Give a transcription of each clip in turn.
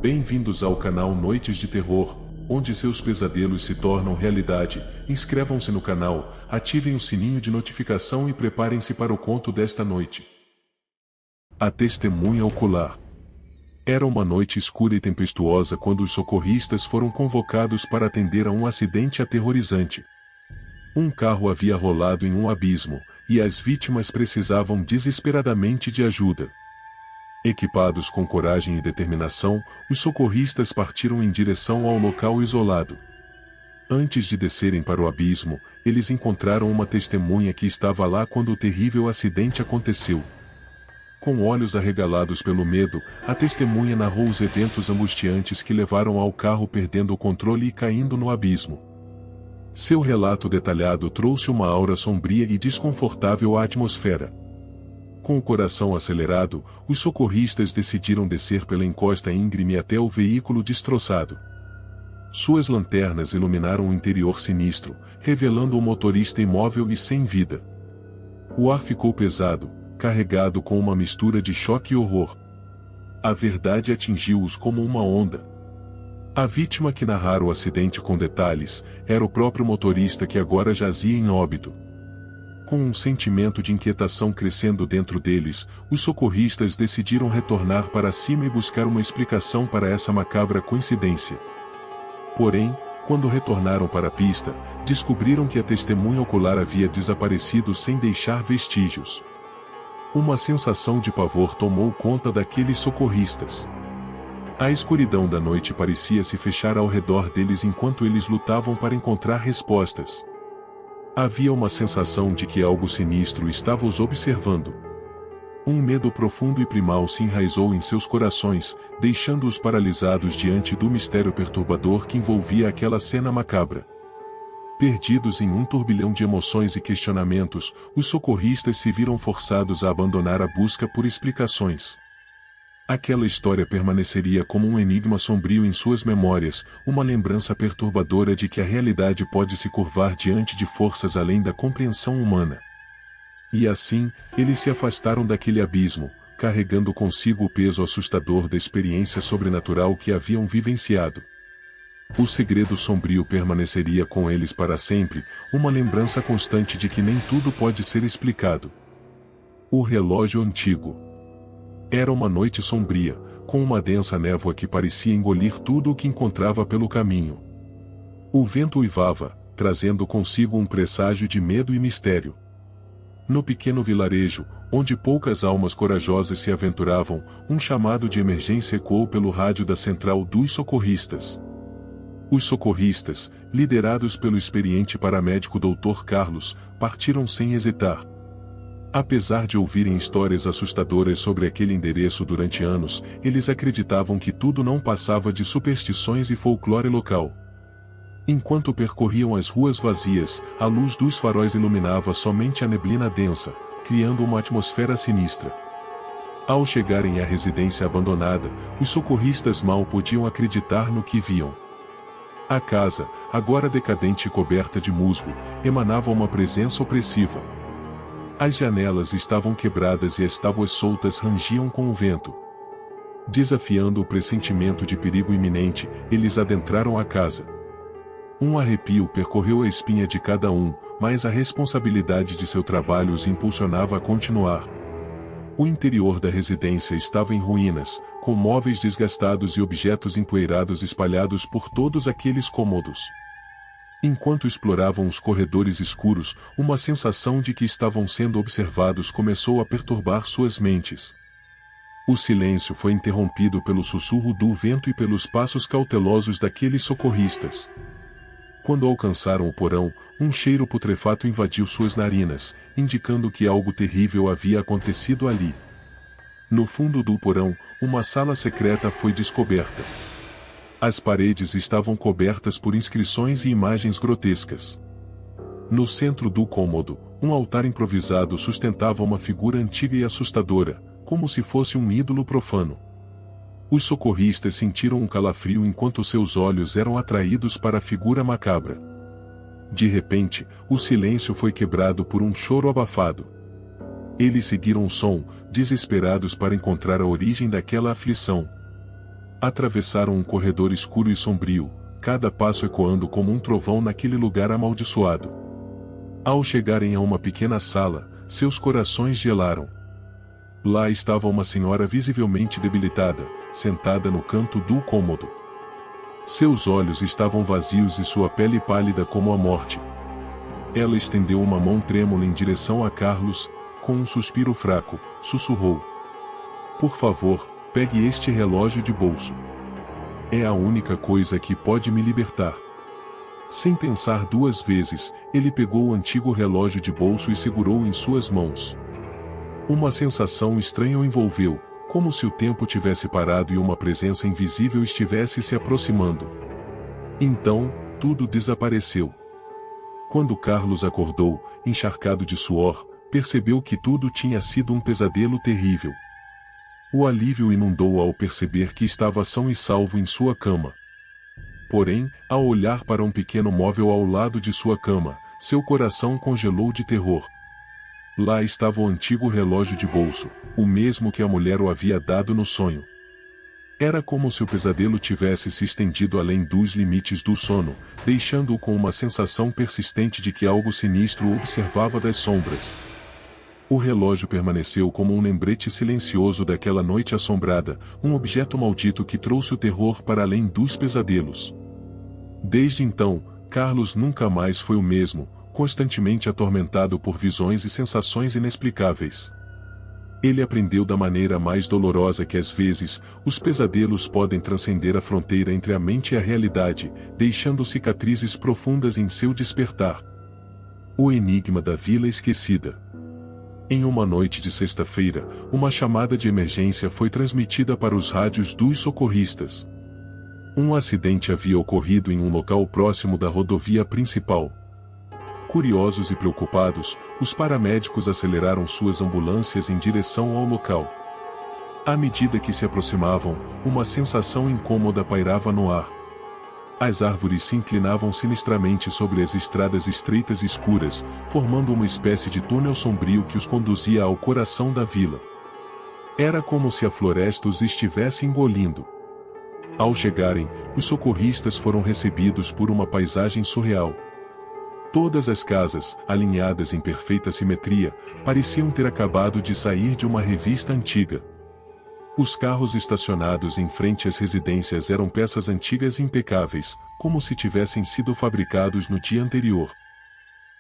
Bem-vindos ao canal Noites de Terror, onde seus pesadelos se tornam realidade. Inscrevam-se no canal, ativem o sininho de notificação e preparem-se para o conto desta noite. A testemunha ocular. Era uma noite escura e tempestuosa quando os socorristas foram convocados para atender a um acidente aterrorizante. Um carro havia rolado em um abismo, e as vítimas precisavam desesperadamente de ajuda. Equipados com coragem e determinação, os socorristas partiram em direção ao local isolado. Antes de descerem para o abismo, eles encontraram uma testemunha que estava lá quando o terrível acidente aconteceu. Com olhos arregalados pelo medo, a testemunha narrou os eventos angustiantes que levaram ao carro perdendo o controle e caindo no abismo. Seu relato detalhado trouxe uma aura sombria e desconfortável à atmosfera. Com o coração acelerado, os socorristas decidiram descer pela encosta íngreme até o veículo destroçado. Suas lanternas iluminaram o interior sinistro, revelando o motorista imóvel e sem vida. O ar ficou pesado, carregado com uma mistura de choque e horror. A verdade atingiu-os como uma onda. A vítima que narrara o acidente com detalhes era o próprio motorista que agora jazia em óbito. Com um sentimento de inquietação crescendo dentro deles, os socorristas decidiram retornar para cima e buscar uma explicação para essa macabra coincidência. Porém, quando retornaram para a pista, descobriram que a testemunha ocular havia desaparecido sem deixar vestígios. Uma sensação de pavor tomou conta daqueles socorristas. A escuridão da noite parecia se fechar ao redor deles enquanto eles lutavam para encontrar respostas. Havia uma sensação de que algo sinistro estava os observando. Um medo profundo e primal se enraizou em seus corações, deixando-os paralisados diante do mistério perturbador que envolvia aquela cena macabra. Perdidos em um turbilhão de emoções e questionamentos, os socorristas se viram forçados a abandonar a busca por explicações. Aquela história permaneceria como um enigma sombrio em suas memórias, uma lembrança perturbadora de que a realidade pode se curvar diante de forças além da compreensão humana. E assim, eles se afastaram daquele abismo, carregando consigo o peso assustador da experiência sobrenatural que haviam vivenciado. O segredo sombrio permaneceria com eles para sempre, uma lembrança constante de que nem tudo pode ser explicado. O relógio antigo. Era uma noite sombria, com uma densa névoa que parecia engolir tudo o que encontrava pelo caminho. O vento uivava, trazendo consigo um presságio de medo e mistério. No pequeno vilarejo, onde poucas almas corajosas se aventuravam, um chamado de emergência ecoou pelo rádio da central dos socorristas. Os socorristas, liderados pelo experiente paramédico Dr. Carlos, partiram sem hesitar. Apesar de ouvirem histórias assustadoras sobre aquele endereço durante anos, eles acreditavam que tudo não passava de superstições e folclore local. Enquanto percorriam as ruas vazias, a luz dos faróis iluminava somente a neblina densa, criando uma atmosfera sinistra. Ao chegarem à residência abandonada, os socorristas mal podiam acreditar no que viam. A casa, agora decadente e coberta de musgo, emanava uma presença opressiva. As janelas estavam quebradas e as tábuas soltas rangiam com o vento. Desafiando o pressentimento de perigo iminente, eles adentraram a casa. Um arrepio percorreu a espinha de cada um, mas a responsabilidade de seu trabalho os impulsionava a continuar. O interior da residência estava em ruínas, com móveis desgastados e objetos empoeirados espalhados por todos aqueles cômodos. Enquanto exploravam os corredores escuros, uma sensação de que estavam sendo observados começou a perturbar suas mentes. O silêncio foi interrompido pelo sussurro do vento e pelos passos cautelosos daqueles socorristas. Quando alcançaram o porão, um cheiro putrefato invadiu suas narinas, indicando que algo terrível havia acontecido ali. No fundo do porão, uma sala secreta foi descoberta. As paredes estavam cobertas por inscrições e imagens grotescas. No centro do cômodo, um altar improvisado sustentava uma figura antiga e assustadora, como se fosse um ídolo profano. Os socorristas sentiram um calafrio enquanto seus olhos eram atraídos para a figura macabra. De repente, o silêncio foi quebrado por um choro abafado. Eles seguiram o som, desesperados para encontrar a origem daquela aflição. Atravessaram um corredor escuro e sombrio, cada passo ecoando como um trovão naquele lugar amaldiçoado. Ao chegarem a uma pequena sala, seus corações gelaram. Lá estava uma senhora visivelmente debilitada, sentada no canto do cômodo. Seus olhos estavam vazios e sua pele pálida como a morte. Ela estendeu uma mão trêmula em direção a Carlos, com um suspiro fraco, sussurrou: "Por favor, pegue este relógio de bolso. É a única coisa que pode me libertar." Sem pensar duas vezes, ele pegou o antigo relógio de bolso e segurou em suas mãos. Uma sensação estranha o envolveu, como se o tempo tivesse parado e uma presença invisível estivesse se aproximando. Então, tudo desapareceu. Quando Carlos acordou, encharcado de suor, percebeu que tudo tinha sido um pesadelo terrível. O alívio inundou ao perceber que estava são e salvo em sua cama. Porém, ao olhar para um pequeno móvel ao lado de sua cama, seu coração congelou de terror. Lá estava o antigo relógio de bolso, o mesmo que a mulher o havia dado no sonho. Era como se o pesadelo tivesse se estendido além dos limites do sono, deixando-o com uma sensação persistente de que algo sinistro o observava das sombras. O relógio permaneceu como um lembrete silencioso daquela noite assombrada, um objeto maldito que trouxe o terror para além dos pesadelos. Desde então, Carlos nunca mais foi o mesmo, constantemente atormentado por visões e sensações inexplicáveis. Ele aprendeu da maneira mais dolorosa que às vezes, os pesadelos podem transcender a fronteira entre a mente e a realidade, deixando cicatrizes profundas em seu despertar. O enigma da Vila Esquecida. Em uma noite de sexta-feira, uma chamada de emergência foi transmitida para os rádios dos socorristas. Um acidente havia ocorrido em um local próximo da rodovia principal. Curiosos e preocupados, os paramédicos aceleraram suas ambulâncias em direção ao local. À medida que se aproximavam, uma sensação incômoda pairava no ar. As árvores se inclinavam sinistramente sobre as estradas estreitas e escuras, formando uma espécie de túnel sombrio que os conduzia ao coração da vila. Era como se a floresta os estivesse engolindo. Ao chegarem, os socorristas foram recebidos por uma paisagem surreal. Todas as casas, alinhadas em perfeita simetria, pareciam ter acabado de sair de uma revista antiga. Os carros estacionados em frente às residências eram peças antigas e impecáveis, como se tivessem sido fabricados no dia anterior.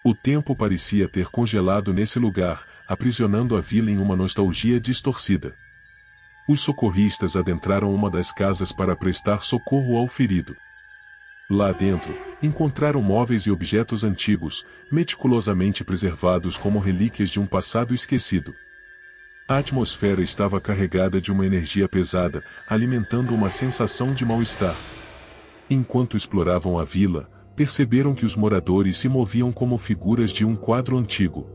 O tempo parecia ter congelado nesse lugar, aprisionando a vila em uma nostalgia distorcida. Os socorristas adentraram uma das casas para prestar socorro ao ferido. Lá dentro, encontraram móveis e objetos antigos, meticulosamente preservados como relíquias de um passado esquecido. A atmosfera estava carregada de uma energia pesada, alimentando uma sensação de mal-estar. Enquanto exploravam a vila, perceberam que os moradores se moviam como figuras de um quadro antigo.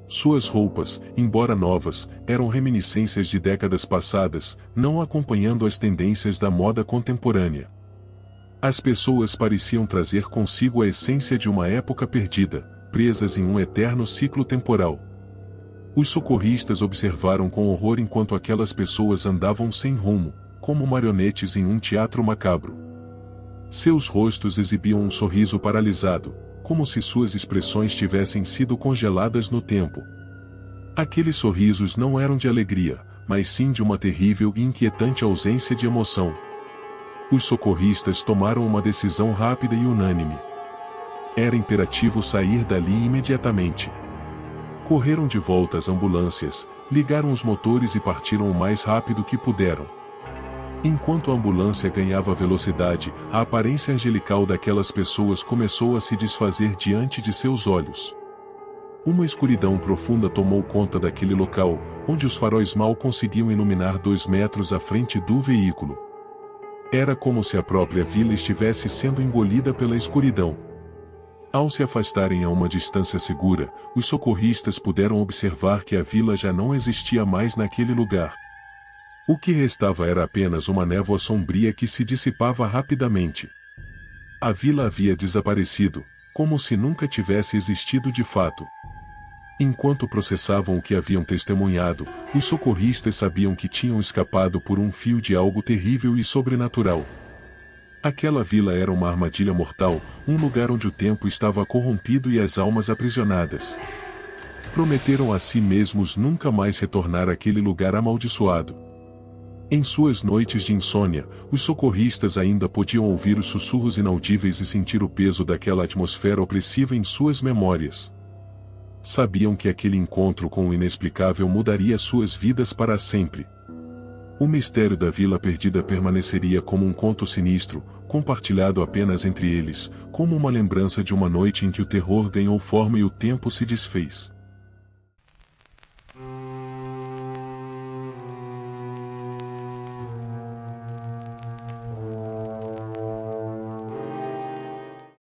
Suas roupas, embora novas, eram reminiscências de décadas passadas, não acompanhando as tendências da moda contemporânea. As pessoas pareciam trazer consigo a essência de uma época perdida, presas em um eterno ciclo temporal. Os socorristas observaram com horror enquanto aquelas pessoas andavam sem rumo, como marionetes em um teatro macabro. Seus rostos exibiam um sorriso paralisado, como se suas expressões tivessem sido congeladas no tempo. Aqueles sorrisos não eram de alegria, mas sim de uma terrível e inquietante ausência de emoção. Os socorristas tomaram uma decisão rápida e unânime. Era imperativo sair dali imediatamente. Correram de volta às ambulâncias, ligaram os motores e partiram o mais rápido que puderam. Enquanto a ambulância ganhava velocidade, a aparência angelical daquelas pessoas começou a se desfazer diante de seus olhos. Uma escuridão profunda tomou conta daquele local, onde os faróis mal conseguiam iluminar 2 metros à frente do veículo. Era como se a própria vila estivesse sendo engolida pela escuridão. Ao se afastarem a uma distância segura, os socorristas puderam observar que a vila já não existia mais naquele lugar. O que restava era apenas uma névoa sombria que se dissipava rapidamente. A vila havia desaparecido, como se nunca tivesse existido de fato. Enquanto processavam o que haviam testemunhado, os socorristas sabiam que tinham escapado por um fio de algo terrível e sobrenatural. Aquela vila era uma armadilha mortal, um lugar onde o tempo estava corrompido e as almas aprisionadas. Prometeram a si mesmos nunca mais retornar àquele lugar amaldiçoado. Em suas noites de insônia, os socorristas ainda podiam ouvir os sussurros inaudíveis e sentir o peso daquela atmosfera opressiva em suas memórias. Sabiam que aquele encontro com o inexplicável mudaria suas vidas para sempre. O mistério da Vila Perdida permaneceria como um conto sinistro, compartilhado apenas entre eles, como uma lembrança de uma noite em que o terror ganhou forma e o tempo se desfez.